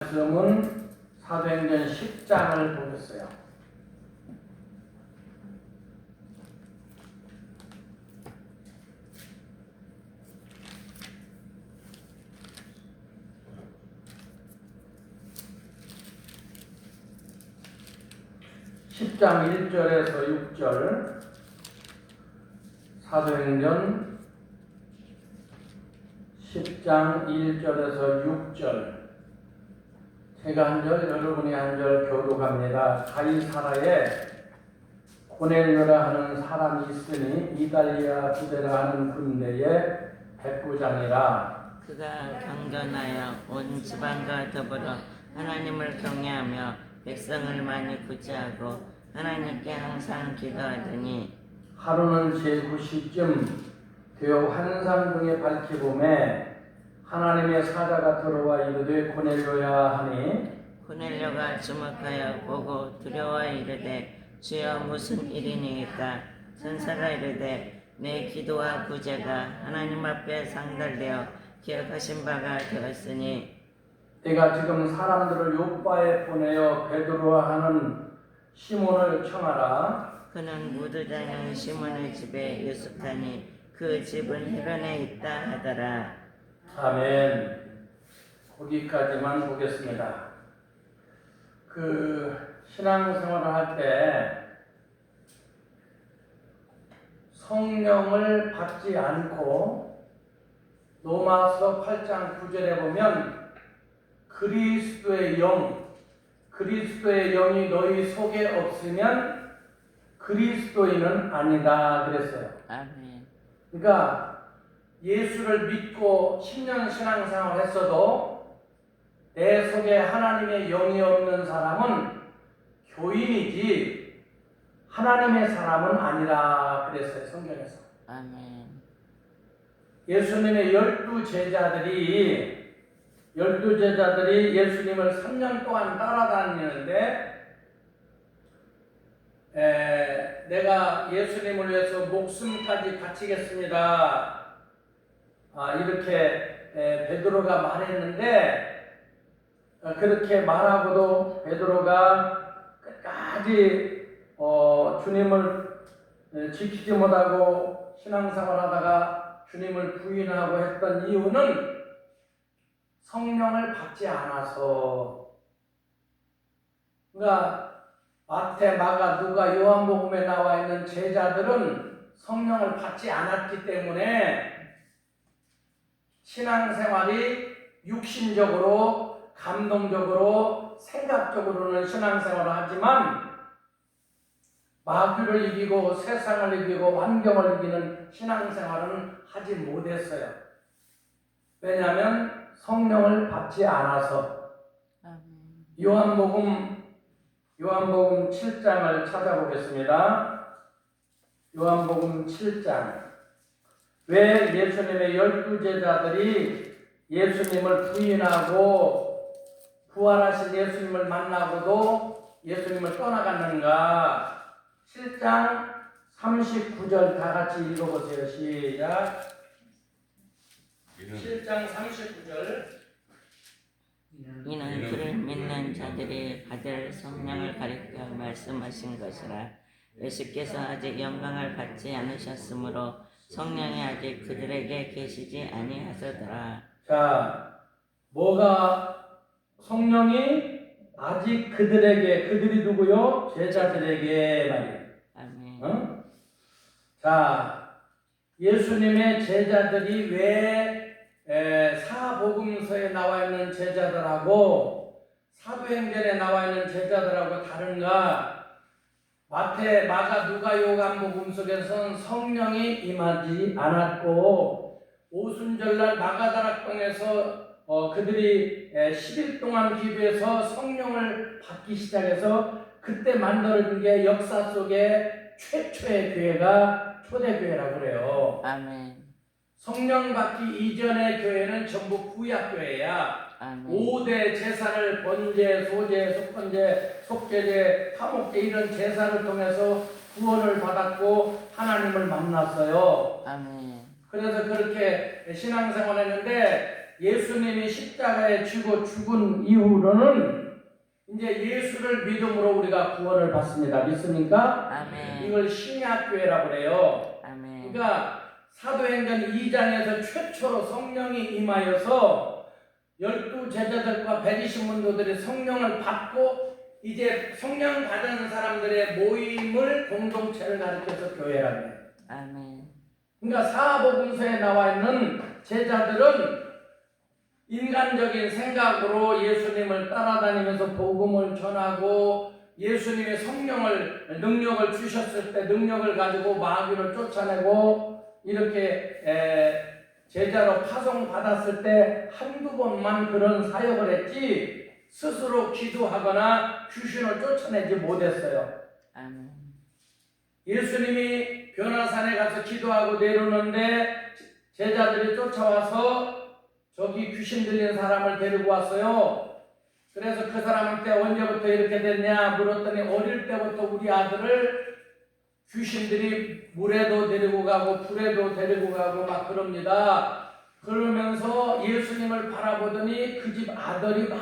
말씀은 사도행전 10장을 보겠어요. (10장) 1절에서 6절. 사도행전 10장 1절에서 6절. 제가 한 절, 여러분이 한 절 교독합니다. 가이사라에 고넬료라 하는 사람이 있으니 이달리아 부대라 하는 군대의 백부장이라. 그가 경건하여 온 지방과 더불어 하나님을 경외하며 백성을 많이 구제하고 하나님께 항상 기도하더니 하루는 제9시쯤 되어 환상 등에 밝히봄에 하나님의 사자가 들어와 이르되 고넬료야 하니, 고넬료가 주목하여 보고 두려워 이르되 주여 무슨 일이니이까? 천사가 이르되 내 기도와 구제가 하나님 앞에 상달되어 기억하신 바가 되었으니 내가 지금 사람들을 요바에 보내어 베드로와 하는 시몬을 청하라. 그는 무두장인 시몬의 집에 유숙하니 그 집은 해변에 있다 하더라. 아멘. 거기까지만 보겠습니다. 신앙생활을 할 때 성령을 받지 않고 로마서 8장 9절에 보면 그리스도의 영이 너희 속에 없으면 그리스도인은 아니다 그랬어요. 아멘. 그러니까 예수를 믿고 10년 신앙생활을 했어도 내 속에 하나님의 영이 없는 사람은 교인이지 하나님의 사람은 아니라 그랬어요, 성경에서. 아멘. 예수님의 12제자들이 예수님을 3년 동안 따라다니는데 내가 예수님을 위해서 목숨까지 바치겠습니다. 이렇게 베드로가 말했는데, 그렇게 말하고도 베드로가 끝까지 주님을 지키지 못하고 신앙생활하다가 주님을 부인하고 했던 이유는 성령을 받지 않아서. 그러니까 마태, 마가, 누가, 요한복음에 나와 있는 제자들은 성령을 받지 않았기 때문에 신앙생활이 육신적으로, 감동적으로, 생각적으로는 신앙생활을 하지만 마귀를 이기고 세상을 이기고 환경을 이기는 신앙생활은 하지 못했어요. 왜냐하면 성령을 받지 않아서. 요한복음 7장을 찾아보겠습니다. 요한복음 7장. 왜 예수님의 12제자들이 예수님을 부인하고 부활하신 예수님을 만나고도 예수님을 떠나갔는가? 7장 39절 다 같이 읽어보세요. 시작. 7장 39절. 이는 그를 믿는 자들이 받을 성령을 가리켜 말씀하신 것이라. 예수께서 아직 영광을 받지 않으셨으므로 성령이 아직 그들에게 계시지 아니하시더라. 자, 뭐가 성령이 아직 그들이 누구요? 제자들에게 말이에요. 아멘. 자, 예수님의 제자들이 왜 사복음서에 나와 있는 제자들하고 사도행전에 나와 있는 제자들하고 다른가? 마태, 마가, 누가, 요한복음 속에서는 성령이 임하지 않았고 오순절날 마가다락방에서 그들이 10일 동안 기도해서 성령을 받기 시작해서 그때 만들어진 게 역사 속에 최초의 교회가 초대교회라고 그래요. 아멘. 성령 받기 이전의 교회는 전부 구약교회야. 아멘. 5대 제사를 번제, 소제, 속번제, 속죄제, 화목제 이런 제사를 통해서 구원을 받았고 하나님을 만났어요. 아멘. 그래서 그렇게 신앙생활을 했는데 예수님이 십자가에 지고 죽은 이후로는 이제 예수를 믿음으로 우리가 구원을 받습니다. 믿습니까? 아멘. 이걸 신약교회라고 그래요. 아멘. 그러니까 사도행전 2장에서 최초로 성령이 임하여서 12 제자들과 120문도들이 성령을 받고 이제 성령 받은 사람들의 모임을 공동체를 가리켜서 교회라고 해요. 아멘. 그러니까 사복음서에 나와 있는 제자들은 인간적인 생각으로 예수님을 따라다니면서 복음을 전하고 예수님의 성령을 능력을 주셨을 때 능력을 가지고 마귀를 쫓아내고 이렇게 제자로 파송받았을 때 한두 번만 그런 사역을 했지 스스로 기도하거나 귀신을 쫓아내지 못했어요. 아멘. 예수님이 변화산에 가서 기도하고 내려오는데 제자들이 쫓아와서 저기 귀신 들린 사람을 데리고 왔어요. 그래서 그 사람한테 언제부터 이렇게 됐냐 물었더니 어릴 때부터 우리 아들을 귀신들이 물에도 데리고 가고 불에도 데리고 가고 막 그럽니다. 그러면서 예수님을 바라보더니 그 집 아들이 막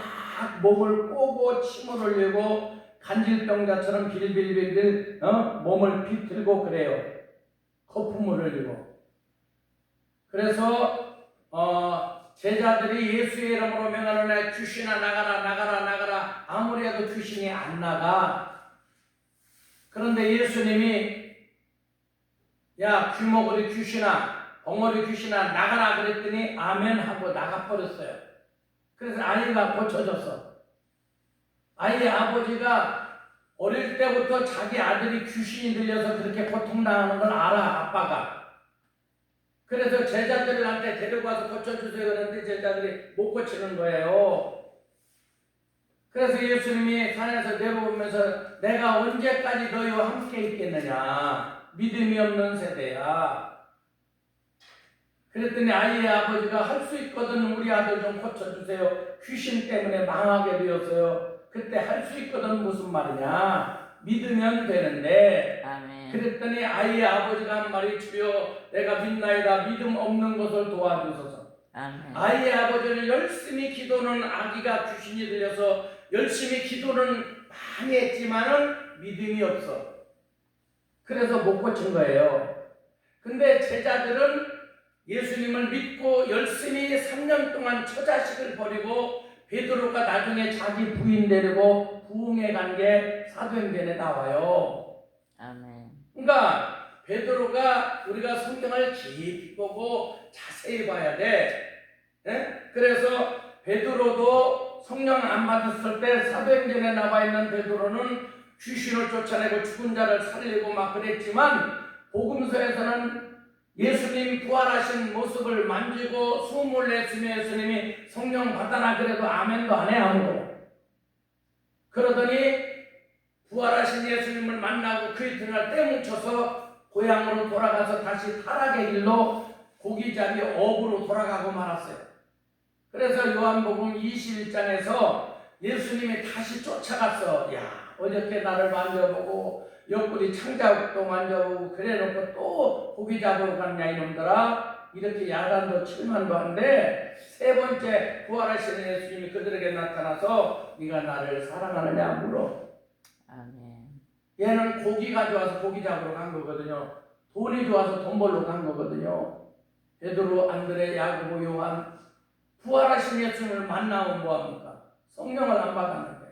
목을 꼬고 침을 흘리고 간질병자처럼 빌빌빌빌 몸을 비틀고 그래요. 거품을 흘리고. 그래서 제자들이 예수의 이름으로 명하노니 귀신아 나가라 나가라 나가라 아무리 해도 귀신이 안 나가. 그런데 예수님이 야 귀머거리 귀신아 벙어리 귀신아 나가라 그랬더니 아멘 하고 나가버렸어요. 그래서 아이가 고쳐졌어. 아이의 아버지가 어릴 때부터 자기 아들이 귀신이 들려서 그렇게 고통당하는 걸 알아 아빠가. 그래서 제자들한테 데리고 와서 고쳐주세요 그랬는데 제자들이 못 고치는 거예요. 그래서 예수님이 산에서 내려오면서 내가 언제까지 너희와 함께 있겠느냐 믿음이 없는 세대야. 그랬더니 아이의 아버지가 할 수 있거든 우리 아들 좀 고쳐주세요. 귀신 때문에 망하게 되었어요. 그때 할 수 있거든 무슨 말이냐 믿으면 되는데. 아멘. 그랬더니 아이의 아버지가 한 말이 주여 내가 믿나이다 믿음 없는 것을 도와주소서. 아멘. 아이의 아버지는 열심히 기도는 아기가 귀신이 들려서 열심히 기도는 많이 했지만은 믿음이 없어. 그래서 못 고친 거예요. 근데 제자들은 예수님을 믿고 열심히 3년 동안 처자식을 버리고 베드로가 나중에 자기 부인 데리고 부흥해 간 게 사도행전에 나와요. 아멘. 그러니까 베드로가 우리가 성경을 깊이 보고 자세히 봐야 돼. 네? 그래서 베드로도 성령 안 받았을 때 사도행전에 나와 있는 베드로는 귀신을 쫓아내고 죽은 자를 살리고 막 그랬지만 복음서에서는 예수님 부활하신 모습을 만지고 숨을 내쉬며 예수님이 성령 받아라 그래도 아멘도 안 해 아무도. 그러더니 부활하신 예수님을 만나고 그 이튿날 떼뭉쳐서 고향으로 돌아가서 다시 타락의 길로 고기잡이 업으로 돌아가고 말았어요. 그래서 요한복음 21장에서 예수님이 다시 쫓아갔어. 야 어저께 나를 만져보고 옆구리 창자국도 만져보고 그래놓고 또 고기 잡으러 갔냐 이놈들아. 이렇게 야단도 칠만도 한데 세 번째 부활하시는 예수님이 그들에게 나타나서 네가 나를 사랑하느냐 물어. 아멘. 얘는 고기가 좋아서 고기 잡으러 간 거거든요. 돈이 좋아서 돈 벌러 간 거거든요. 베드로, 안드레, 야고보, 요한 부활하신 예수님을 만나면 뭐합니까? 성령을 안 받았는데.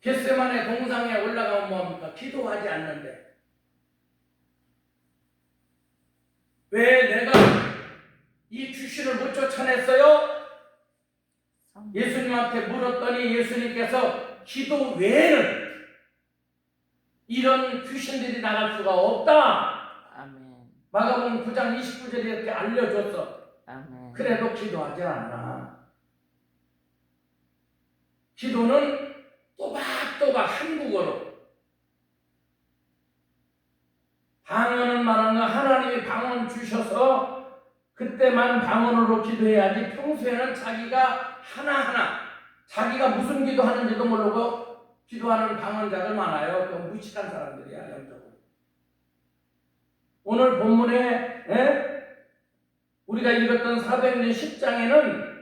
겟세마네 동상에 올라가면 뭐합니까? 기도하지 않는데. 왜 내가 이 귀신을 못 쫓아냈어요? 예수님한테 물었더니 예수님께서 기도 외에는 이런 귀신들이 나갈 수가 없다. 아멘. 마가복음 9장 29절에 이렇게 알려줬어. 아멘. 그래도 기도하지 않아. 기도는 또박또박 한국어로. 방언은 말하는 거 하나님이 방언 주셔서 그때만 방언으로 기도해야지 평소에는 자기가 하나하나 자기가 무슨 기도하는지도 모르고 기도하는 방언자들 많아요. 그 무식한 사람들이야 영적으로. 오늘 본문에 우리가 읽었던 사도행전 10장에는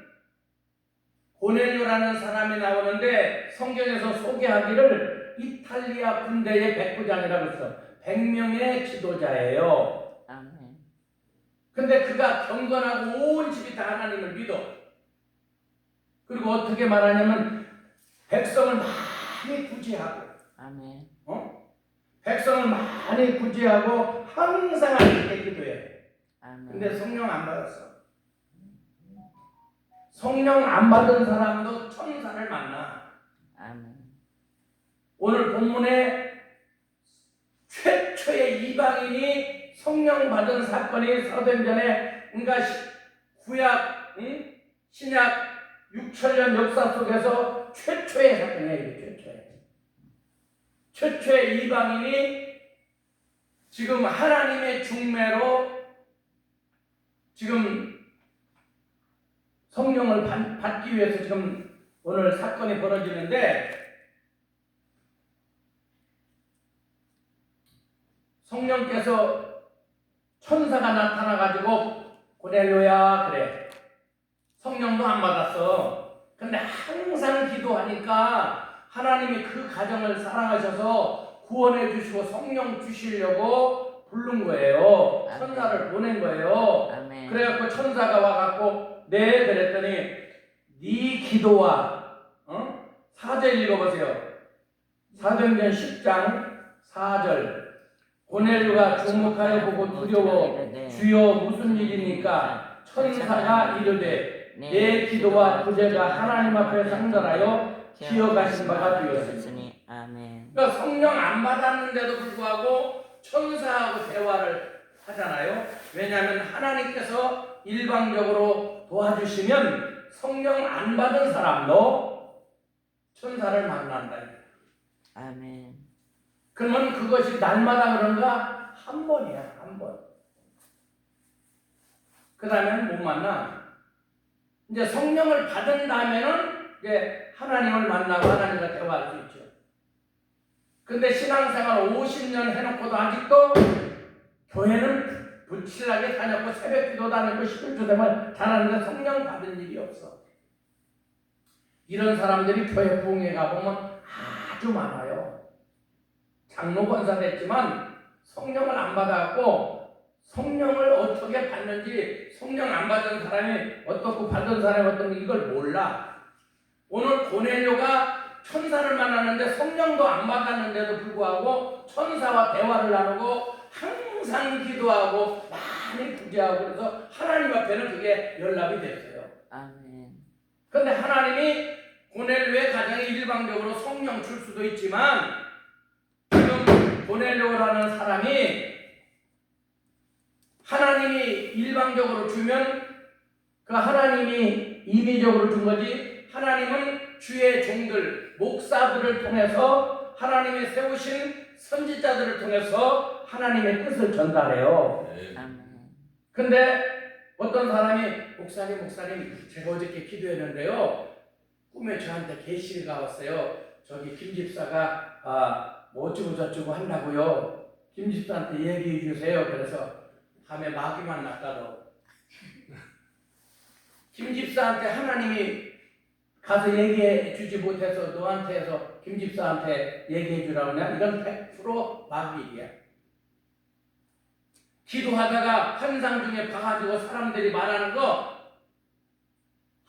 고넬료라는 사람이 나오는데 성경에서 소개하기를 이탈리아 군대의 백부장이라고 했어. 100명의 지도자예요. 아멘. 근데 그가 경건하고 온 집이 다 하나님을 믿어. 그리고 어떻게 말하냐면 백성을 많이 구제하고, 아멘. 백성을 많이 구제하고 항상 하나님께 기도해. 아멘. 근데 성령 안 받았어. 성령 안 받은 사람도 천사를 만나. 아멘. 오늘 본문에 최초의 이방인이 성령 받은 사건이 사도행전에 그러니까 구약, 신약 6천년 역사 속에서 최초의 사건이에요. 이게 최초의 이방인이 지금 하나님의 중매로 지금 성령을 받기 위해서 지금 오늘 사건이 벌어지는데, 성령께서 천사가 나타나가지고 고넬료야 그래. 성령도 안 받았어. 근데 항상 기도하니까 하나님이 그 가정을 사랑하셔서 구원해 주시고 성령 주시려고 부른 거예요. 천사를 보낸 거예요. 아멘. 그래갖고 천사가 와갖고 네 그랬더니 네 기도와 4절 읽어보세요. 사도행전 10장 4절 고넬료가 주목하여 보고 두려워 주여 무슨 일입니까? 천사가 이르되 내 기도와 구제가 하나님 앞에 상달하여 기억하신 바가 되었으니. 아멘. 그러니까 성령 안 받았는데도 불구하고 천사하고 대화를 하잖아요. 왜냐하면 하나님께서 일방적으로 도와주시면 성령 안 받은 사람도 천사를 만난다. 아멘. 그러면 그것이 날마다 그런가? 한 번이야, 한 번. 그 다음에는 못 만나. 이제 성령을 받은 다음에는 이제 하나님을 만나고 하나님과 대화할 수 있죠. 근데 신앙생활 50년 해놓고도 아직도 교회는 불칠하게 다녔고 새벽 기도 다니고 11조 생활 잘하는데 성령 받은 일이 없어. 이런 사람들이 교회 부흥회 가보면 아주 많아요. 장로 권사 됐지만 성령을 안 받아갖고 성령을 어떻게 받는지, 성령 안 받은 사람이 어떻고 받은 사람이 어떤 이걸 몰라. 오늘 고넬료가 천사를 만나는데 성령도 안 받았는데도 불구하고 천사와 대화를 나누고 항상 기도하고 많이 구제하고 그래서 하나님 앞에는 그게 연락이 됐어요. 아멘. 그런데 하나님이 고넬료의 가정에 일방적으로 성령 줄 수도 있지만 지금 고넬료라는 사람이 하나님이 일방적으로 주면 그 하나님이 임의적으로 준 거지, 하나님은 주의 종들, 목사들을 통해서 하나님이 세우신 선지자들을 통해서 하나님의 뜻을 전달해요. 아멘. 근데 어떤 사람이 목사님 제가 어저께 기도했는데요 꿈에 저한테 계시가 왔어요. 저기 김 집사가 뭐 어쩌고 저쩌고 한다고요. 김 집사한테 얘기해 주세요. 그래서 밤에 마귀만 낚아도 김 집사한테 하나님이 가서 얘기해 주지 못해서 너한테 해서 김 집사한테 얘기해 주라고 하냐? 이건 100% 마귀야. 기도하다가 환상 중에 봐가지고 사람들이 말하는 거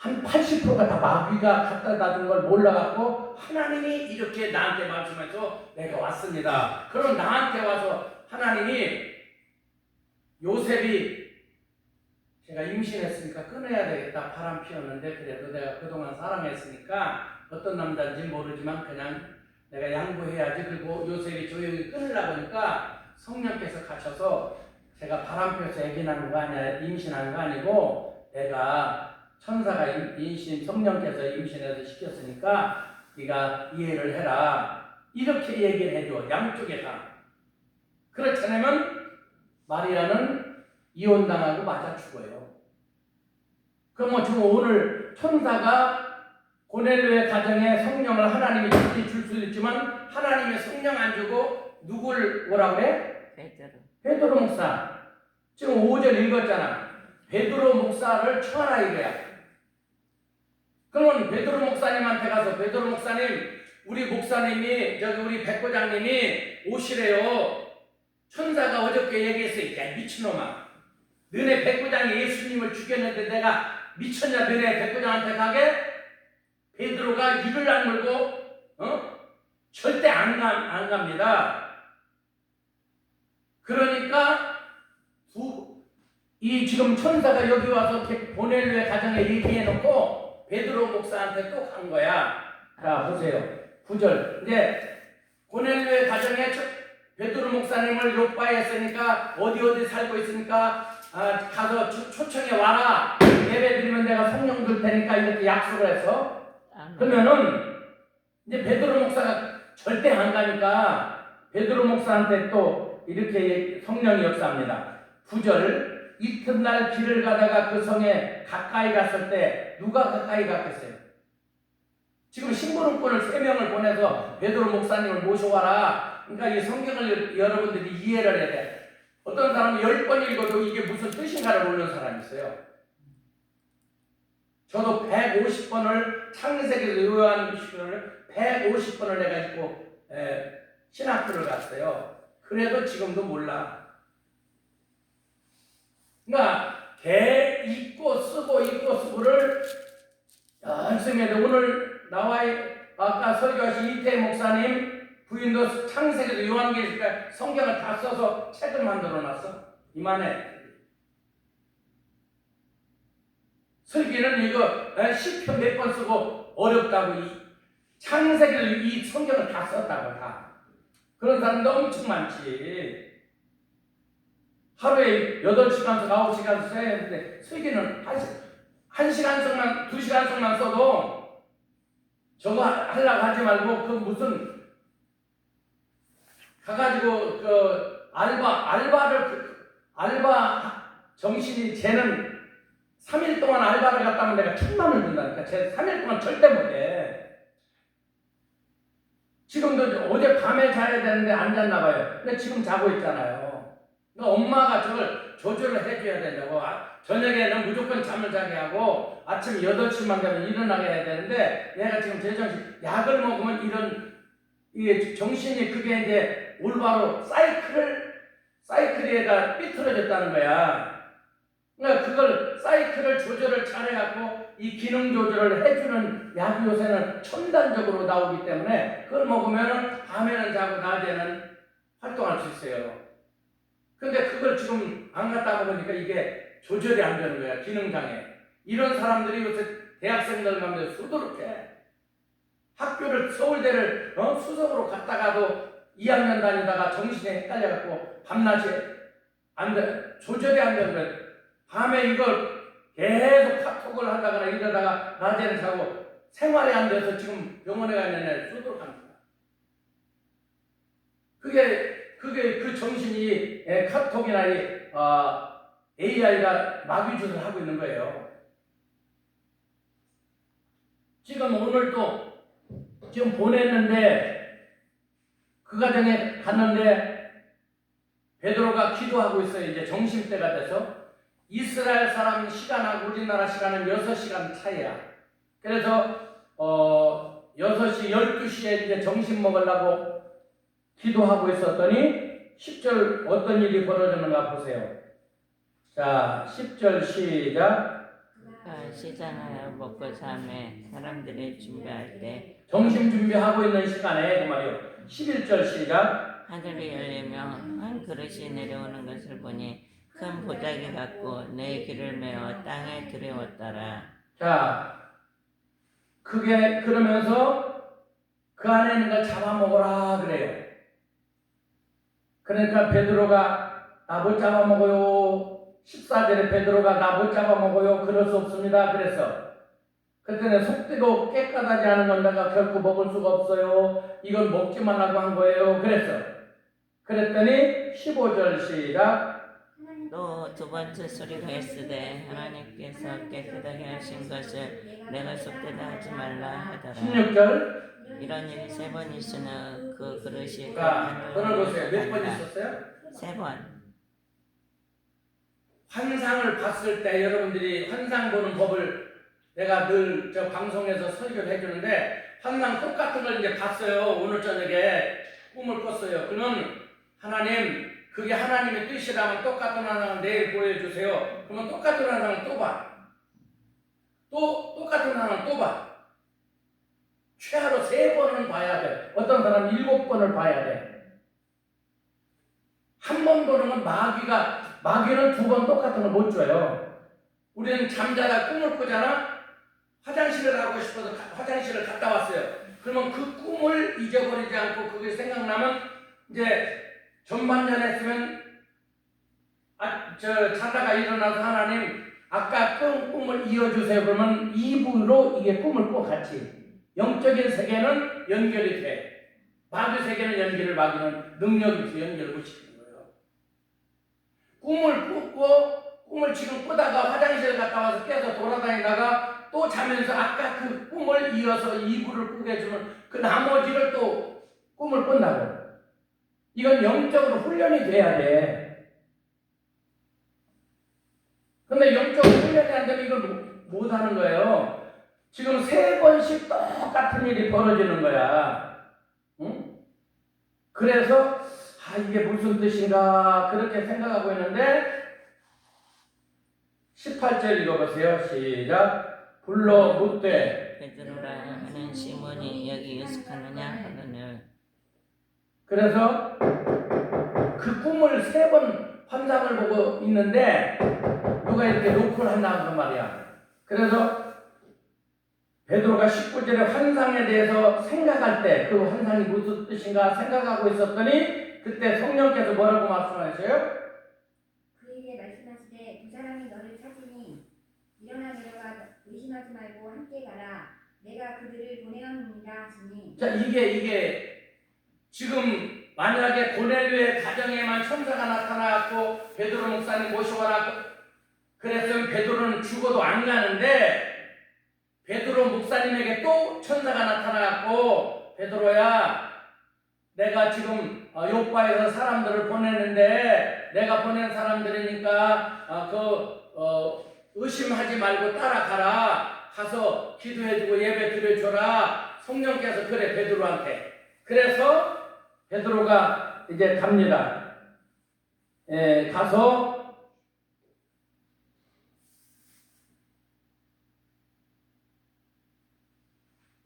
한 80%가 다 마귀가 갖다 준 걸 몰라갖고 하나님이 이렇게 나한테 말씀해서 내가 왔습니다. 그럼 나한테 와서 하나님이 요셉이 제가 임신했으니까 끊어야 되겠다. 바람 피웠는데 그래도 내가 그동안 사랑했으니까 어떤 남자인지 모르지만 그냥 내가 양보해야지. 그리고 요셉이 조용히 끊으려고 하니까 성령께서 가셔서 제가 바람 피워서 애기 낳는 거 아니야. 임신한 거 아니고 내가 천사가 성령께서 임신해서 시켰으니까 네가 이해를 해라. 이렇게 얘기를 해줘. 양쪽에 다. 그렇지 않으면 마리아는 이혼당하고 맞아 죽어요. 그럼 지금 오늘 천사가 고넬료의 가정에 성령을 하나님이 줄 수 있지만 하나님의 성령 안 주고 누굴 뭐라고 그래? 베드로. 베드로 목사. 지금 5절 읽었잖아. 베드로 목사를 쳐라 이거야. 그러면 베드로 목사님한테 가서 베드로 목사님, 우리 목사님이 저기 우리 백부장님이 오시래요. 천사가 어저께 얘기했어. 야 미친놈아, 너네 백부장이 예수님을 죽였는데 내가 미쳤냐? 너네 백부장한테 가게? 베드로가 이를 악물고 절대 안 갑니다. 그러니까 이 지금 천사가 여기 와서 고넬료의 가정에 얘기해놓고 베드로 목사한테 또 간 거야. 자 보세요. 9절. 이제 고넬료의 가정에 베드로 목사님을 요바에 했으니까 어디 살고 있으니까 가서 초청해 와라. 예배 드리면 내가 성령 줄 테니까 이렇게 약속을 해서 그러면은 이제 베드로 목사가 절대 안 가니까 베드로 목사한테 또 이렇게 성령이 역사합니다. 9절. 이튿날 길을 가다가 그 성에 가까이 갔을 때 누가 가까이 갔겠어요? 지금 심부름꾼을 3명을 보내서 베드로 목사님을 모셔와라. 그러니까 이 성경을 여러분들이 이해를 해야 돼. 어떤 사람은 10번 읽어도 이게 무슨 뜻인가를 모르는 사람이 있어요. 저도 150번을 창세기에서 요한계시록을 150번을 해가지고 신학교를 갔어요. 그래도 지금도 몰라. 그러니까 읽고 쓰고를 열심히 해야 돼. 오늘 아까 설교하신 이태 목사님 부인도 창세기에서 요한계시록 성경을 다 써서 책을 만들어놨어. 이만해. 설교는 이거 시편 몇 번 쓰고 어렵다고 창세기를 이 성경을 다 썼다고 다. 그런 사람도 엄청 많지. 하루에 8시간씩 9시간씩 써야 되는데 설교는 1시간씩만 2시간씩만 써도 저거 하려고 하지 말고 그 무슨 가가지고 그 알바 정신이 쟤는 3일 동안 알바를 갔다 오면 내가 1,000만 원 준다니까. 쟤 3일 동안 절대 못해. 지금도 어제 밤에 자야 되는데 안 잤나 봐요. 근데 지금 자고 있잖아요. 그러니까 엄마가 저걸 조절을 해줘야 된다고. 저녁에는 무조건 잠을 자게 하고 아침 8시만 되면 일어나게 해야 되는데 내가 지금 제정신 약을 먹으면 이게 정신이 그게 이제 올바로 사이클에다 삐뚤어졌다는 거야. 그러니까 그걸 사이클을 조절을 잘해갖고 이 기능 조절을 해주는 약이 요새는 첨단적으로 나오기 때문에 그걸 먹으면 밤에는 자고 낮에는 활동할 수 있어요. 근데 그걸 지금 안 갖다 먹으니까 이게 조절이 안 되는 거야. 기능장애. 이런 사람들이 요새 대학생들 가면 수두룩해. 학교를 서울대를 수석으로 갔다가도 2학년 다니다가 정신이 헷갈려갖고 밤낮에 조절이 안 되는 거야. 밤에 이걸 계속 카톡을 하다가 이러다가 낮에는 자고 생활이 안 돼서 지금 병원에 가 있는 애 수두룩합니다. 그게 그 정신이 카톡이나 AI가 마귀짓을 하고 있는 거예요. 지금 오늘 또 지금 보냈는데 그 가정에 갔는데 베드로가 기도하고 있어요. 이제 점심때가 돼서 이스라엘 사람 시간하고 우리나라 시간은 6시간 차이야. 그래서 6시, 12시에 이제 점심 먹으려고 기도하고 있었더니 10절 어떤 일이 벌어졌는가 보세요. 자, 10절 시작. 시장하여 먹고 잠에 사람들이 준비할 때 점심 준비하고 있는 시간에 그 말이요. 11절 시작. 하늘이 열리며 한 그릇이 내려오는 것을 보니 큰 보자기 같고 내 귀를 메어 땅에 들여왔더라. 자, 그게 그러면서 그 안에 있는 걸 잡아먹어라 그래요. 그러니까 베드로가 나 못 잡아먹어요. 14절에 베드로가 나 못 잡아먹어요. 그럴 수 없습니다. 그래서 그때는 속되고 깨끗하지 않은 건 내가 결코 먹을 수가 없어요. 이건 먹지 말라고 한 거예요. 그랬더니 15절 시작. 또 두 번째 소리가 있으되 하나님께서 깨끗하게 하신 것을 내가 속되다 하지 말라 하더라. 16절. 이런 일이 3번 있으나 그 그릇이 자, 오늘 보세요. 몇 번 있었어요? 3번. 환상을 봤을 때 여러분들이 환상 보는 법을 내가 늘 저 방송에서 설교를 해주는데 환상 똑같은 걸 이제 봤어요. 오늘 저녁에 꿈을 꿨어요. 그러면 하나님 그게 하나님의 뜻이라면 똑같은 환상을 내일 보여주세요. 그러면 똑같은 환상을 또 봐. 또 똑같은 환상을 또 봐. 최하로 3번은 봐야 돼. 어떤 사람은 7번을 봐야 돼. 한 번 보는 건 마귀는 2번 똑같은 걸 못 줘요. 우리는 잠자다 꿈을 꾸잖아. 화장실을 가고 싶어서 화장실을 갔다 왔어요. 그러면 그 꿈을 잊어버리지 않고 그게 생각나면 이제 전반전했으면 자다가 일어나서 하나님 아까 꾼 꿈을 이어주세요. 그러면 2부로 이게 꿈을 꿔 같이. 영적인 세계는 연결이 돼. 마귀 세계는 연결을 마귀는 능력이 있어 연결을 못 시키는 거예요. 꿈을 꾸고 꿈을 지금 꾸다가 화장실 갔다 와서 깨서 돌아다니다가 또 자면서 아까 그 꿈을 이어서 2부를 꾸게 해주면 그 나머지를 또 꿈을 꾼다고. 이건 영적으로 훈련이 돼야 돼. 근데 영적으로 훈련이 안 되면 이걸 못 하는 거예요. 지금 3번씩 똑같은 일이 벌어지는 거야. 응? 그래서 이게 무슨 뜻인가 그렇게 생각하고 있는데 18절 읽어보세요. 시작. 불러 묻되 베드로라 하는 시몬이 여기 유숙하느냐 하거늘. 그래서 그 꿈을 3번 환상을 보고 있는데 누가 이렇게 노크를 한다는 그 말이야. 그래서 베드로가 19절에 환상에 대해서 생각할 때 그 환상이 무슨 뜻인가 생각하고 있었더니 그때 성령께서 뭐라고 말씀하셔요? 그에게 말씀하시되 두 사람이 너를 찾으니 일어나 내려가 의심하지 말고 함께 가라. 내가 그들을 보내었느니라 하시니. 자, 이게 지금 만약에 고넬료의 가정에만 천사가 나타나고 베드로 목사님 모셔가라 그랬으면 베드로는 죽어도 안 가는데 베드로 목사님에게 또 천사가 나타나고 베드로야 내가 지금 요파에서 사람들을 보내는데 내가 보낸 사람들이니까 의심하지 말고 따라가라. 가서 기도해주고 예배 드려줘라. 성령께서 그래 베드로한테. 그래서 베드로가 이제 갑니다. 가서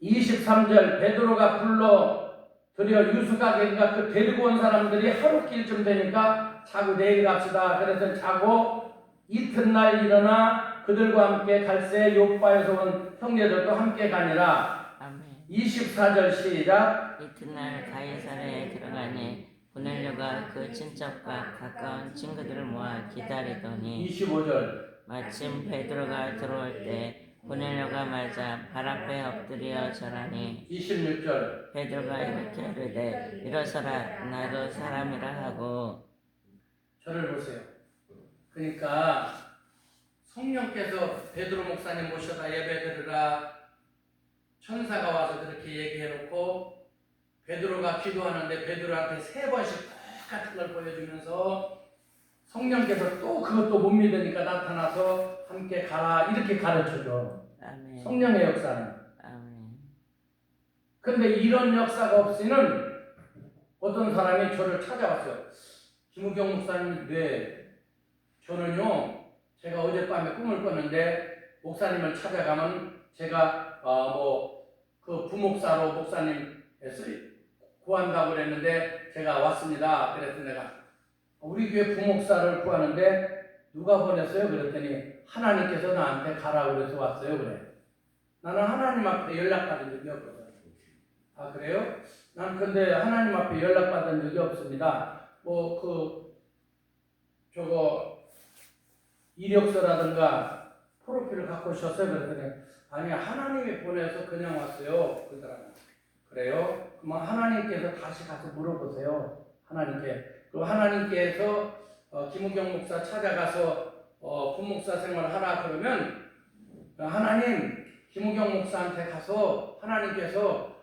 23절 베드로가 불러 드려 유숙하게 그 데리고 온 사람들이 하루길쯤 되니까 자고 내일 갑시다. 그래서 자고 이튿날 일어나 그들과 함께 갈새 요파에서 온 형제들도 함께 가니라. 아멘. 24절 시작. 이튿날 가이사랴에 들어가니 고넬료가 그 친척과 가까운 친구들을 모아 기다리더니 25절 마침 베드로가 들어올 때 고넬료가 맞아 발 앞에 엎드려 절하니 26절 베드로가 이렇게 이르되 일어서라 나도 사람이라 하고. 저를 보세요. 그러니까 성령께서 베드로 목사님 모셔다 예배드리라 천사가 와서 그렇게 얘기해놓고 베드로가 기도하는데 베드로한테 3번씩 똑같은 걸 보여주면서 성령께서 또 그것도 못 믿으니까 나타나서 함께 가라 이렇게 가르쳐줘. 아멘. 성령의 역사는. 아멘. 근데 이런 역사가 없이는 어떤 사람이 저를 찾아왔어요. 김우경 목사님, 네, 저는요 제가 어젯밤에 꿈을 꿨는데 목사님을 찾아가면 제가 그 부목사로 목사님 구한다고 그랬는데 제가 왔습니다. 그래서 내가 우리 교회 부목사를 구하는데 누가 보냈어요? 그랬더니 하나님께서 나한테 가라고 그래서 왔어요. 그래. 나는 하나님 앞에 연락받은 적이 없거든. 아 그래요? 난 근데 하나님 앞에 연락받은 적이 없습니다. 이력서라든가 프로필을 갖고 오셨어요? 그랬더니 아니 하나님이 보내서 그냥 왔어요. 그 사람은. 그래요? 그럼 하나님께서 다시 가서 물어보세요. 하나님께. 그럼 하나님께서 김우경 목사 찾아가서 부목사 생활을 하라 그러면 하나님 김우경 목사한테 가서 하나님께서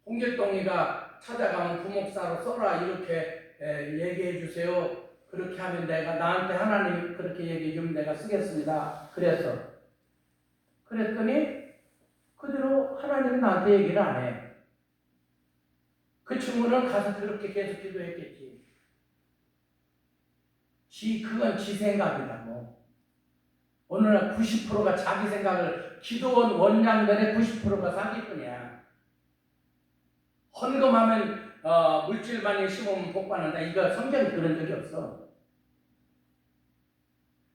홍길동이가 찾아가면 부목사로 써라 이렇게 얘기해 주세요. 그렇게 하면 내가 나한테 하나님이 그렇게 얘기해 주면 내가 쓰겠습니다. 그랬더니 그대로 하나님이 나한테 얘기를 안 해. 그 친구는 가서 그렇게 계속 기도했겠지. 그건 지 생각이라고. 어느 날 90%가 자기 생각을, 기도원 원장들의 90%가 사기꾼이야. 헌금하면 물질 많이 심으면 복 받는다. 이거 성경에 그런 적이 없어.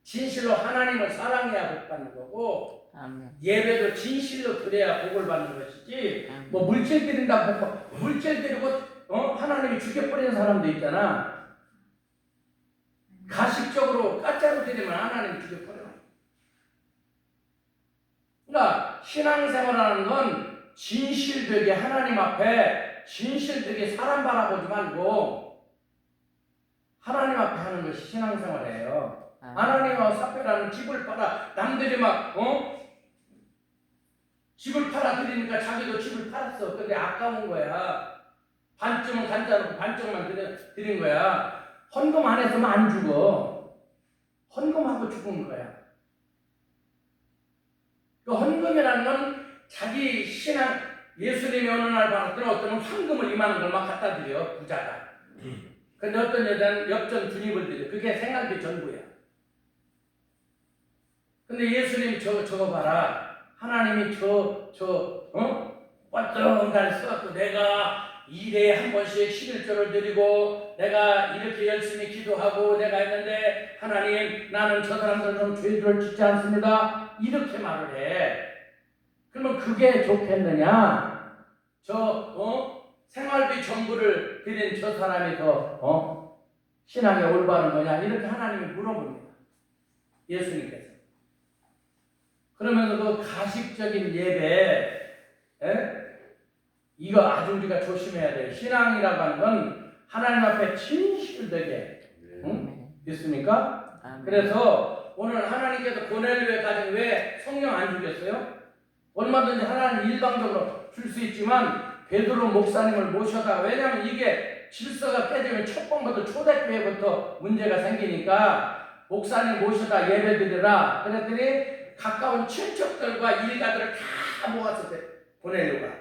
진실로 하나님을 사랑해야 복 받는 거고, 아멘. 예배도 진실로 드려야 복을 받는 것이지. 아멘. 뭐 물질 드린다, 물질 드리고 하나님이 죽여버리는 사람도 있잖아. 가식적으로 가짜로 드리면 하나님이 죽여버려. 그러니까 신앙생활하는 건 진실되게 하나님 앞에 진실되게 사람 바라보지 말고 하나님 앞에 하는 것이 신앙생활이에요. 하나님과 사표라는 집을 팔아, 남들이 막 집을 팔아 드리니까 자기도 집을 팔았어. 근데 아까운 거야. 반쯤은 간짜놓고 반쪽만 드린 거야. 헌금 안 했으면 안 죽어. 헌금하고 죽은 거야. 그 헌금이라는 건 자기 신앙, 예수님이 어느 날 봤더니 어떤 황금을 이만한 걸 막 갖다 드려, 부자가. 근데 어떤 여자는 엽전 분입을 드려. 그게 생활비 전부야. 근데 예수님이 저거 봐라. 하나님이 뻗렁달 써갖고 내가 일에 한 번씩 11조를 드리고 내가 이렇게 열심히 기도하고 내가 했는데 하나님 나는 저 사람들 좀 죄를 짓지 않습니다. 이렇게 말을 해. 그러면 그게 좋겠느냐? 생활비 전부를 드린 저 사람이 더 신앙에 올바른 거냐? 이렇게 하나님이 물어봅니다. 예수님께서. 그러면서 그 가식적인 예배, 이거 아주 우리가 조심해야 돼요. 신앙이라고 하는 건 하나님 앞에 진실되게, 믿습니까? 그래서 오늘 하나님께서 고넬료의 가정 왜 성령 안 주겠어요? 얼마든지 하나님 일방적으로 줄 수 있지만 베드로 목사님을 모셔다. 왜냐하면 이게 질서가 깨지면 첫 번부터 초대교회부터 문제가 생기니까 목사님 모셔다 예배드리라. 그랬더니 가까운 친척들과 일가들을 다 모았을 때 고넬료가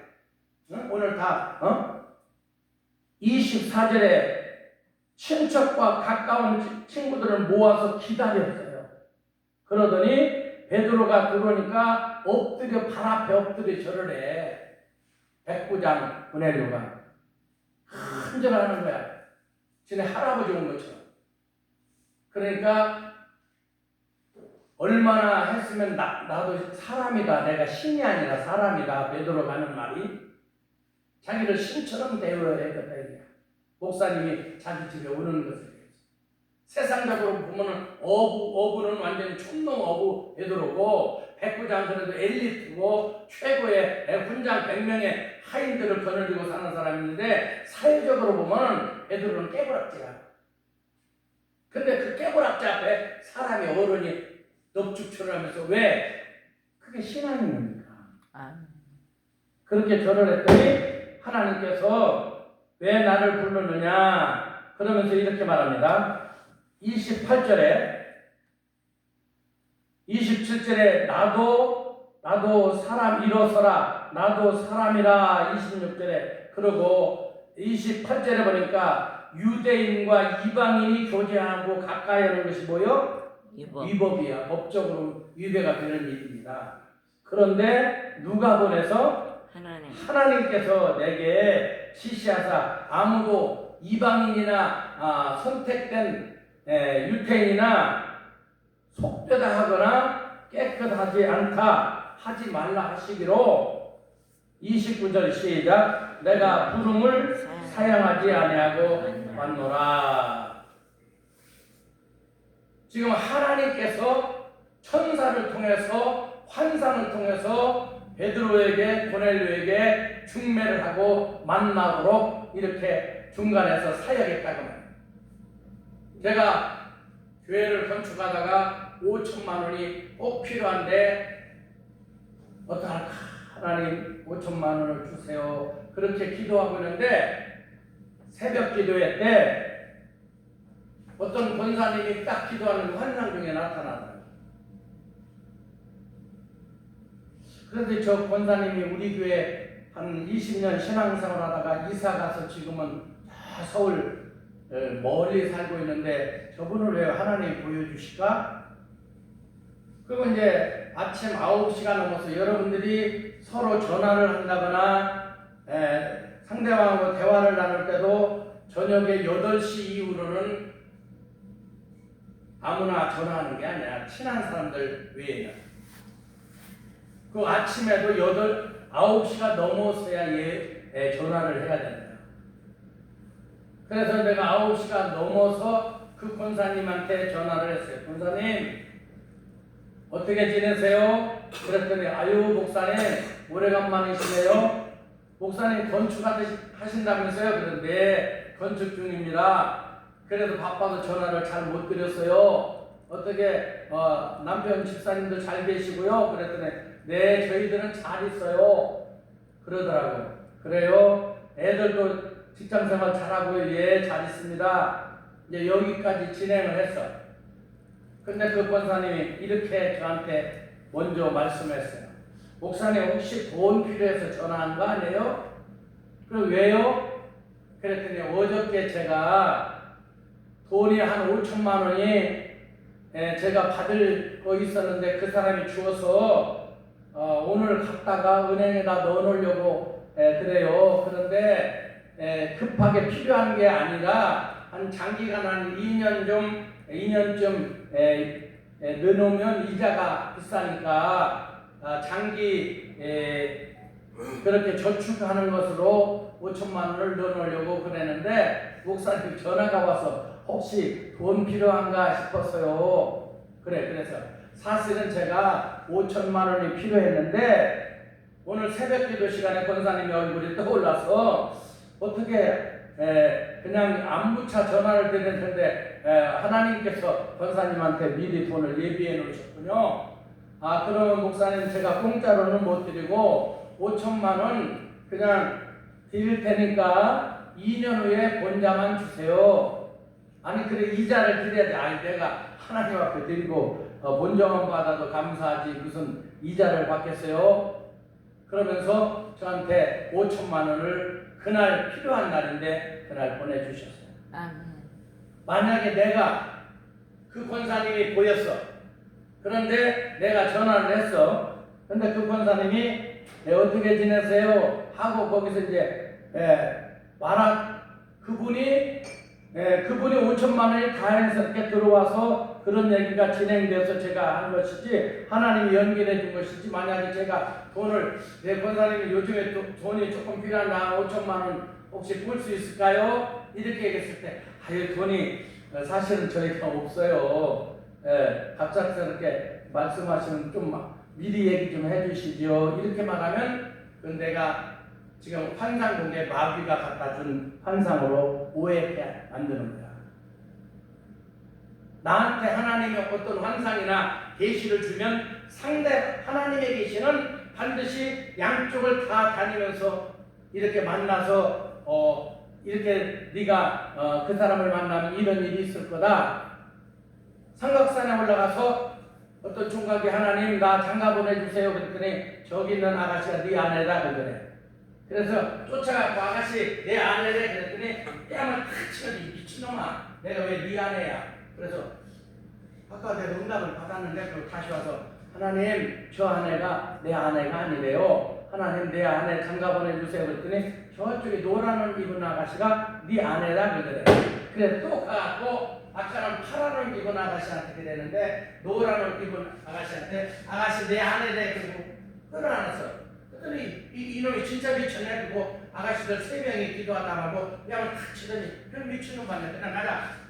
오늘 다 24절에 친척과 가까운 친구들을 모아서 기다렸어요. 그러더니 베드로가 들어오니까 엎드려 발 앞에 엎드려 절을 해. 백부장 고넬료가 큰절하는 거야. 지네 할아버지 온 것처럼. 그러니까 얼마나 했으면 나도 사람이다. 내가 신이 아니라 사람이다. 베드로가 하는 말이 자기를 신처럼 대우해야 되겠다. 목사님이 자기 집에 오는 것을 위해서. 세상적으로 보면은 어부는 완전히 촌놈 어부 베드로고 백부장들은 엘리트고 최고의 훈장 100명의 하인들을 거느리고 사는 사람인데 사회적으로 보면은 베드로는 깨부락지야. 근데 그 깨부락지 앞에 사람이 어른이 넙죽절하면서 왜? 그게 신앙입니까? 그렇게 절을 했더니 하나님께서 왜 나를 부르느냐? 그러면서 이렇게 말합니다. 27절에 나도 사람 일어서라. 나도 사람이라. 26절에 그러고 28절에 보니까 유대인과 이방인이 교제하고 가까이 하는 것이 뭐요? 위법이야. 법적으로 위배가 되는 일입니다. 그런데 누가 보내서 하나님께서 내게 지시하사 아무도 이방인이나 선택된 유태인이나 속되다 하거나 깨끗하지 않다 하지 말라 하시기로 29절 시작. 내가 부름을 사양하지 아니하고 왔노라. 지금 하나님께서 천사를 통해서 환상을 통해서 베드로에게 고넬료에게 중매를 하고 만나도록 이렇게 중간에서 사역했다고 합니다. 제가 교회를 건축하다가 5천만 원이 꼭 필요한데 어떡할까? 하나님 5천만 원을 주세요. 그렇게 기도하고 있는데 새벽 기도회 때 어떤 권사님이 딱 기도하는 환상 중에 나타나더라고요. 그런데 저 권사님이 우리 교회 한 20년 신앙생활 하다가 이사 가서 지금은 서울 멀리 살고 있는데 저분을 왜 하나님이 보여주실까? 그리고 이제 아침 9시가 넘어서 여러분들이 서로 전화를 한다거나 상대방하고 대화를 나눌 때도 저녁에 8시 이후로는 아무나 전화하는 게 아니라 친한 사람들 외에는. 그 아침에도 9시가 넘어서야 전화를 해야 된다. 그래서 내가 9시가 넘어서 그 권사님한테 전화를 했어요. 권사님 어떻게 지내세요? 그랬더니 아유 목사님 오래간만이시네요. 목사님 건축하신다면서요? 그런데 건축 중입니다. 그래도 바빠서 전화를 잘 못 드렸어요. 어떻게 남편 집사님도 잘 계시고요? 그랬더니 네 저희들은 잘 있어요. 그러더라고요. 그래요? 애들도 직장생활 잘하고요? 예 잘 있습니다. 이제 여기까지 진행을 했어. 근데 그 권사님이 이렇게 저한테 먼저 말씀했어요. 목사님 혹시 돈 필요해서 전화한 거 아니에요? 그럼 왜요? 그랬더니 어저께 제가 돈이 한 5천만 원이 제가 받을 거 있었는데 그 사람이 주어서 오늘 갔다가 은행에다 넣어놓으려고 그래요. 그런데 급하게 필요한 게 아니라 한 장기간 한 2년쯤 넣어놓으면 이자가 비싸니까 장기 그렇게 저축하는 것으로 5천만 원을 넣어놓으려고 그랬는데 목사님 전화가 와서 혹시 돈 필요한가 싶었어요. 그래서 사실은 제가 5천만 원이 필요했는데 오늘 새벽 기도 시간에 권사님의 얼굴이 떠올라서 어떻게 그냥 안부차 전화를 드릴 텐데 하나님께서 권사님한테 미리 돈을 예비해 놓으셨군요. 아 그러면 목사님 제가 공짜로는 못 드리고 5천만 원 그냥 드릴 테니까 2년 후에 본자만 주세요. 아니 그래 이자를 드려야지. 아니 내가 하나님 앞에 드리고 본자만 받아도 감사하지 무슨 이자를 받겠어요? 그러면서 저한테 5천만 원을 그날 필요한 날인데 그날 보내주셨어요. 만약에 내가 그 권사님이 보였어. 그런데 내가 전화를 했어. 근데 그 권사님이 어떻게 지내세요? 하고 거기서 이제 그분이 5천만 원이 자연스럽게 들어와서 그런 얘기가 진행돼서 제가 한 것이지 하나님이 연결해 준 것이지 만약에 제가 돈을 권사님이 요즘에 돈이 조금 필요한데 5천만 원 혹시 볼 수 있을까요? 이렇게 얘기했을 때 아유 돈이 사실은 저희가 없어요. 갑작스럽게 말씀하시면 좀 미리 얘기 좀 해주시죠. 이렇게 말하면 내가 지금 환상 공개 마귀가 갖다 준 환상으로 오해하게 만드는 거야. 나한테 하나님이 어떤 환상이나 계시를 주면 상대 하나님의 계시는 반드시 양쪽을 다 다니면서 이렇게 만나서 이렇게 네가 그 사람을 만나면 이런 일이 있을 거다. 삼각산에 올라가서 어떤 총각이 하나님 나 장가 보내주세요 그랬더니 저기 있는 아가씨가 네 아내다 그래. 그래서 쫓아가고 아가씨 내 아내래 그랬더니 뺨을 탁 치더니 미친놈아 내가 왜 네 아내야. 그래서 아까 내가 응답을 받았는데 그리고 다시 와서 하나님 저 아내가 내 아내가 아니래요. 하나님 내 아내 장가 보내주세요 그랬더니 저쪽에 노란 옷 입은 아가씨가 네 아내라 그래. 그래 또 가고 아까는 파란 옷 입은 아가씨한테 그랬는데 노란 옷 입은 아가씨한테 아가씨 내 아내래 그리고 끌어안았어. 그랬더니 이놈이 진짜 미쳤네. 그리고 아가씨들 3명이 기도하다 말고 뺨을 탁 치더니 그럼 미친놈 봤네. 그냥 가자.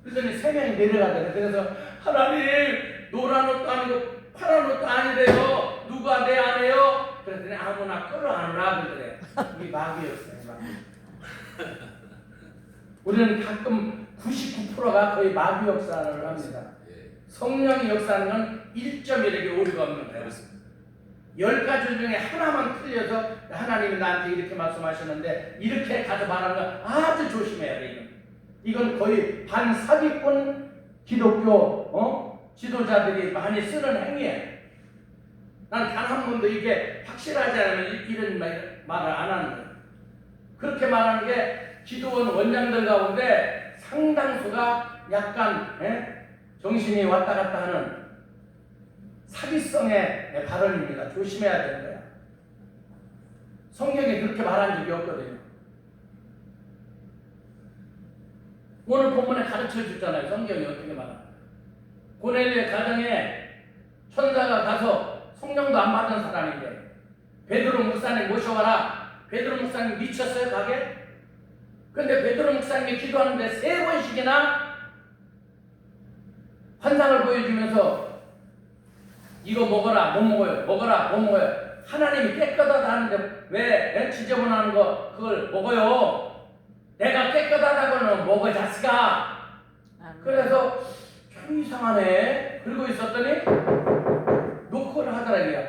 그랬더니 3명이 내려가더래. 그래서 하나님 노란 옷도 아니고 파란 옷도 아니래요. 누가 내 아내요? 그랬더니 아무나 끌어안으라 그래. 이게 마귀였어요. 우리는 가끔 99%가 거의 마귀 역사를 합니다. 성령의 역사하는 건 1.1에게 오류가 없는 거예요. 10가지 중에 하나만 틀려서 하나님이 나한테 이렇게 말씀하셨는데 이렇게 가서 말하는 건 아주 조심해야 돼요. 이건 거의 반사기꾼 기독교 지도자들이 많이 쓰는 행위예요. 난 단 한 번도 이게 확실하지 않으면 이런 말을 안 하는 거예요. 그렇게 말하는 게 기도원 원장들 가운데 상당수가 약간 정신이 왔다 갔다 하는 사기성의 발언입니다. 조심해야 되는 거야. 성경에 그렇게 말한 적이 없거든요. 오늘 본문에 가르쳐 주잖아요. 성경이 어떻게 말하나. 고넬료의 가정에 천사가 가서 성령도 안 받은 사람인데 베드로 목사님 모셔와라. 베드로 목사님 미쳤어요 가게? 근데 베드로 목사님이 기도하는데 3번씩이나 환상을 보여주면서 이거 먹어라 못 먹어요. 먹어라 못 먹어요. 하나님이 깨끗하다 하는데 왜 지저분한 거 그걸 먹어요? 내가 깨끗하다고는 먹어 자식아. 그래서 참 이상하네. 그러고 있었더니 노크를 하더라고요.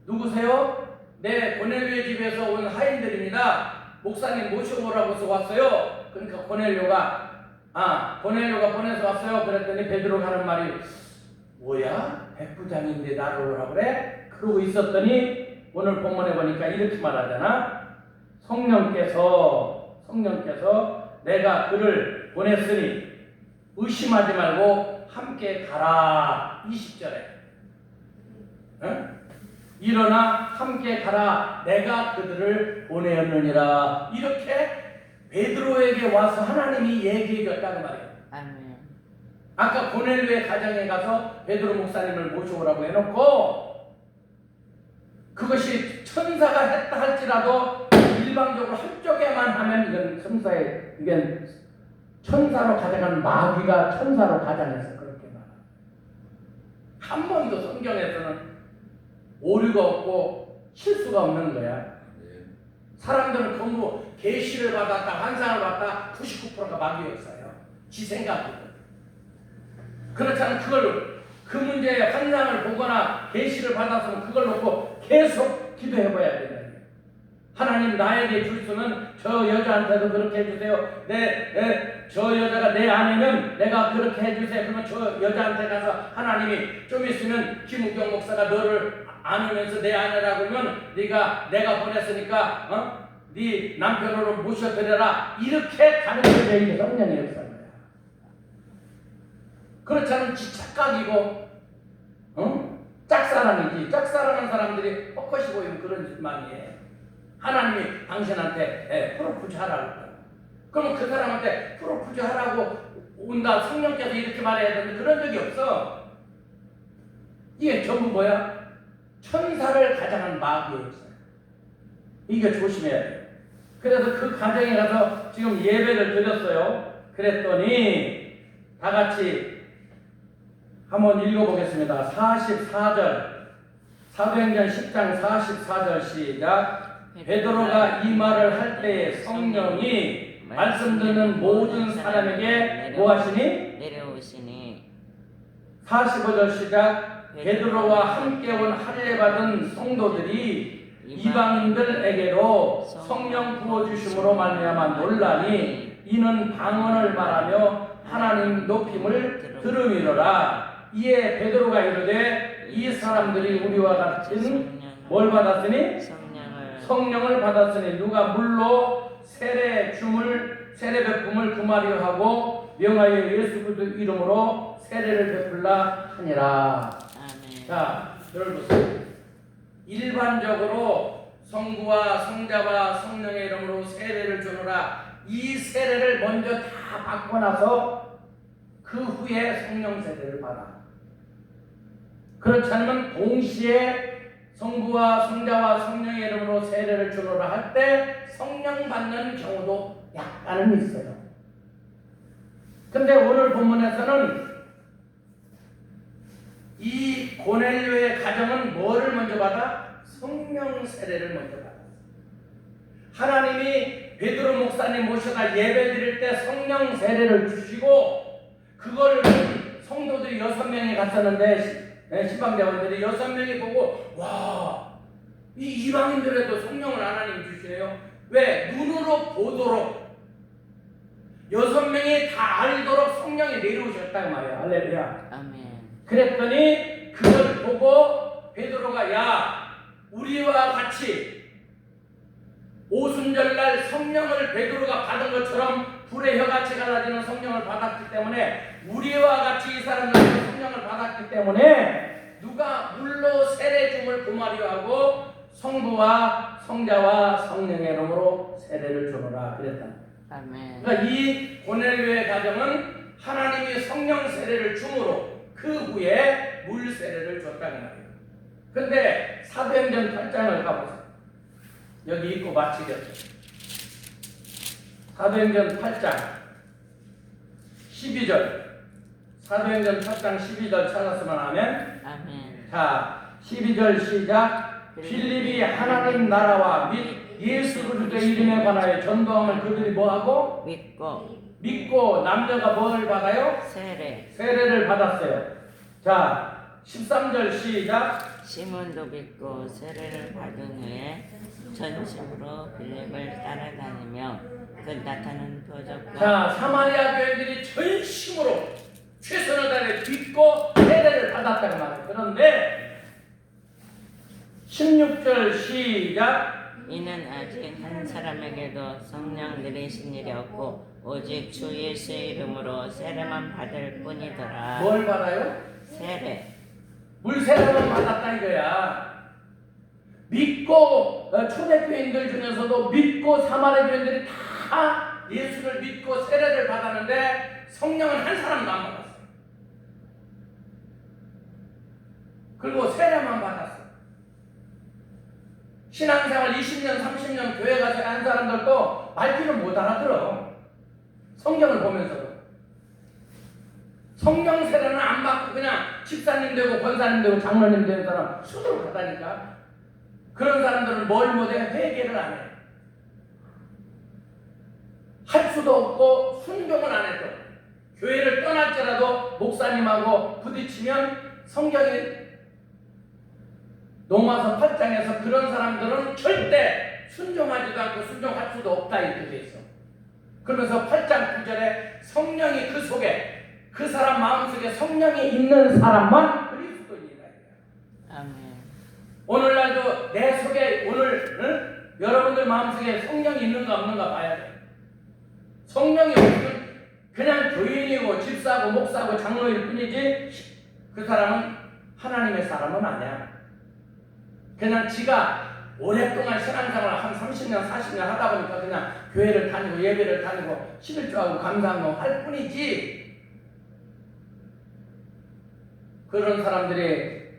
누구세요? 네, 고넬료의 집에서 온 하인들입니다. 목사님 모셔오라고 해서 왔어요. 그러니까 고넬료가 보내서 왔어요. 그랬더니 베드로가 하는 말이 뭐야? 백부장인데 나를 오라 그래? 그러고 있었더니 오늘 본문에 보니까 이렇게 말하잖아. 성령께서 내가 그를 보냈으니 의심하지 말고 함께 가라. 20절에 일어나 함께 가라. 내가 그들을 보내었느니라. 이렇게 베드로에게 와서 하나님이 얘기해 줬다는 말이에요. 아멘. 아까 고넬료의 가정에 가서 베드로 목사님을 모셔오라고 해놓고 그것이 천사가 했다 할지라도 일방적으로 한쪽에만 하면 이건 천사로 가져간 마귀가 천사로 가장해서 그렇게 말합니다. 한 번도 성경에서는 오류가 없고 실수가 없는 거야. 사람들은 전부 계시를 받았다, 환상을 받았다, 99%가 마귀였어요. 지 생각으로. 그렇지 않으면 그 문제에 환상을 보거나 계시를 받았으면 그걸 놓고 계속 기도해봐야 된다. 하나님 나에게 줄 수는 저 여자한테도 그렇게 해주세요. 저 여자가 내 아내면 내가 그렇게 해주세요. 그러면 저 여자한테 가서 하나님이 좀 있으면 김우경 목사가 너를 안으면서 내 아내라고 하면 내가 보냈으니까 네 남편으로 모셔드려라. 이렇게 가르쳐져 있는 성령의 역사입니다. 그렇지 않으면 착각이고 짝사랑이지. 짝사랑하는 사람들이 헛것이 보이면 그런 짓만이에요. 하나님이 당신한테 프로포즈 하라고. 그러면 그 사람한테 프로포즈 하라고 온다. 성령께서 이렇게 말해야 되는데 그런 적이 없어. 이게 전부 뭐야? 천사를 가장한 마귀였어요. 이게 조심해야 돼요. 그래서 그 가정에 가서 지금 예배를 드렸어요. 그랬더니 다 같이 한번 읽어보겠습니다. 44절 사도행전 10장 44절 시작. 베드로가 이 말을 할 때에 성령이 말씀 듣는 모든 사람에게 뭐하시니? 내려오시니 45절 시작. 베드로와 함께 온 할례 받은 성도들이 이방인들에게로 성령 부어주심으로 말미암아 놀라니 이는 방언을 말하며 하나님 높임을 들음이로라. 이에 베드로가 이르되 이 사람들이 우리와 같은 뭘 받았으니? 성령을 받았으니 누가 물로 세례 베품을 금하려 하고 명하여 예수 그리스도 이름으로 세례를 베풀라 하니라. 아멘. 자, 여러분 일반적으로 성부와 성자와 성령의 이름으로 세례를 주노라. 이 세례를 먼저 다 받고 나서 그 후에 성령 세례를 받아. 그렇지 않으면 동시에 성부와 성자와 성령의 이름으로 세례를 주노라 할 때 성령 받는 경우도 약간은 있어요. 근데 오늘 본문에서는 이 고넬료의 가정은 뭐를 먼저 받아? 성령 세례를 먼저 받아. 하나님이 베드로 목사님 모셔다 예배 드릴 때 성령 세례를 주시고 그걸 성도들이 6명이 갔었는데 신방대원들이 6명이 보고 와, 이 이방인들에도 성령을 하나님이 주시네요. 왜? 눈으로 보도록 6명이 다 알도록 성령이 내려오셨단 말이야. 할렐루야. 아멘. 그랬더니 그걸 보고 베드로가 야 우리와 같이 오순절날 성령을 베드로가 받은 것처럼 불의 혀같이 갈라지는 성령을 받았기 때문에 우리와 같이 이 사람들도 성령을 받았기 때문에 누가 물로 세례줌을 구마리오 하고 성부와 성자와 성령의 이름으로 세례를 주노라 그랬다. 아멘. 그러니까 이 고넬료의 가정은 하나님이 성령 세례를 줌으로 그 후에 물 세례를 줬다는 말이에요. 근데 사도행전 8장을 가보세요. 여기 읽고 마치겠죠. 사도행전 8장 12절. 사도행전 8장 12절 찾았으면 하면 아멘. 자 12절 시작. 필립이 하나님 나라와 및 예수 그리스도의 이름에 관하여 전도함을 그들이 뭐하고? 믿고 남녀가 뭘 받아요? 세례를 받았어요. 자 13절 시작. 시몬도 믿고 세례를 받은 후에 전심으로 빌립을 따라다니며 그 나타난 표적과 자 사마리아 교인들이 전심으로 최선을 다해 믿고 세례를 받았다는 말이에요. 그런데 16절 시작. 이는 아직 한 사람에게도 성령 내리신 일이 없고 오직 주 예수의 이름으로 세례만 받을 뿐이더라. 뭘 받아요? 세례. 물 세례만 받았다 이거야. 믿고 초대교인들 중에서도 믿고 사마리아 교인들이 다 예수를 믿고 세례를 받았는데 성령은 한 사람도 안 받았어요. 그리고 세례만 받았어요. 신앙생활 20년 30년 교회 가서 한 사람들도 말귀를 못 알아들어. 성경을 보면서도 성령 세례는 안 받고 그냥 집사님 되고 권사님 되고 장로님 되는 사람 수두룩 하다니까. 그런 사람들은 뭘 못해? 회개를 안 해. 할 수도 없고 순종을 안 했어. 교회를 떠날지라도 목사님하고 부딪히면 성경이 로마서 8장에서 그런 사람들은 절대 순종하지도 않고 순종할 수도 없다 이렇게 돼 있어. 그러면서 8장 9절에 성령이 그 속에 그 사람 마음속에 성령이 있는 사람만 그리스도인이다. 아멘. 오늘날도 내 속에 오늘 여러분들 마음속에 성령이 있는가 없는가 봐야 돼. 성령이 없으면 그냥 교인이고 집사고 목사고 장로일 뿐이지 그 사람은 하나님의 사람은 아니야. 그냥 지가 오랫동안 신앙생활 한 30년 40년 하다 보니까 그냥 교회를 다니고 예배를 다니고 11조하고 감사하고 할 뿐이지 그런 사람들이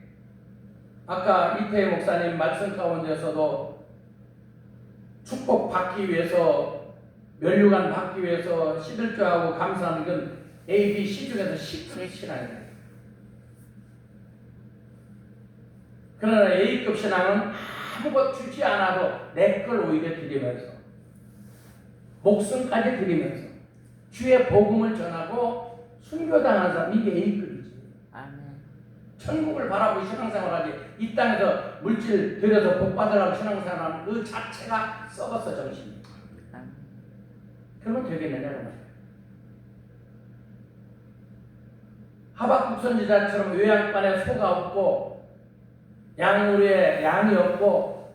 아까 이태희 목사님 말씀 가운데서도 축복 받기 위해서 면류관 받기 위해서 11조하고 감사하는 건 A, B, C 중에서 10급 신앙이에요. 그러나 A급 신앙은 아무것 주지 않아도 내 걸 오히려 드리면서 목숨까지 드리면서 주의 복음을 전하고 순교당한 사람 이게 A급이지. 아멘. 천국을 바라보고 신앙생활하지 이 땅에서 물질 들여서 복 받으라고 신앙생활하는 그 자체가 썩었어 정신이. 아멘. 그러면 되겠느냐고 말이야. 하박국 선지자처럼 요양반에 소가 없고 양우리에 양이 없고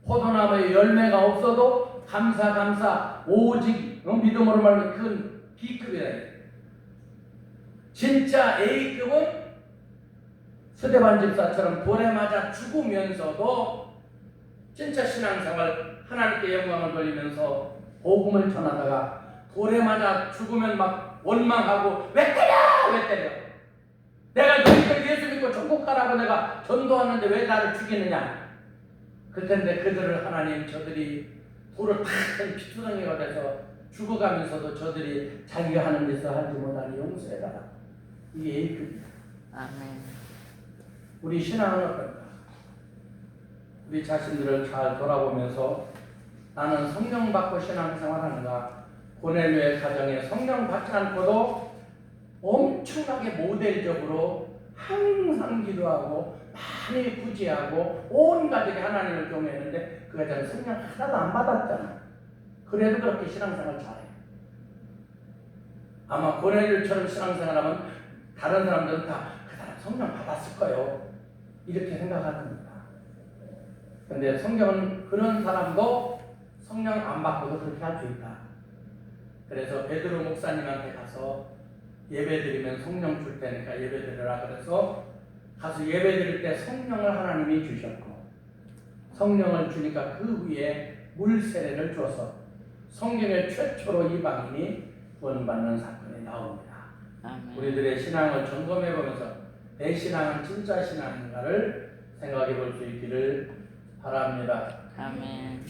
포도나무에 열매가 없어도 감사 오직 믿음으로 말하면 그건 B급이라 해요. 진짜 A급은 스데반 집사처럼 돌에 맞아 죽으면서도 진짜 신앙생활 하나님께 영광을 돌리면서 복음을 전하다가 돌에 맞아 죽으면 막 원망하고 왜 때려 내가 너희들 예수 믿고 천국 가라고 내가 전도하는데 왜 나를 죽이느냐. 그런데 그들을 하나님 저들이 돌을 탁 피투성이가 돼서 죽어가면서도 저들이 자기가 하는 짓을 하지 못하니 용서해달라. 이게 A급이다. 아멘. 우리 신앙은 어떨까? 우리 자신들을 잘 돌아보면서 나는 성령 받고 신앙생활하는가? 고넬료의 가정에 성령 받지 않고도 엄청나게 모델적으로 항상 기도하고 많이 구제하고 온 가족이 하나님을 경외했는데 그 가정은 성령 하나도 안 받았잖아. 그래도 그렇게 신앙생활 잘해. 아마 고넬료처럼 신앙생활하면 다른 사람들은 다 그 사람 성령 받았을 거예요. 이렇게 생각합니다. 근데 성경은 그런 사람도 성령 안 받고도 그렇게 할 수 있다. 그래서 베드로 목사님한테 가서 예배드리면 성령 줄 테니까 예배드리라 그래서 가서 예배드릴 때 성령을 하나님이 주셨고 성령을 주니까 그 위에 물 세례를 줘서 성경에 최초로 이방인이 구원받는 사건이 나옵니다. 아멘. 우리들의 신앙을 점검해 보면서 내 신앙은 진짜 신앙인가를 생각해 볼 수 있기를 바랍니다. 아멘.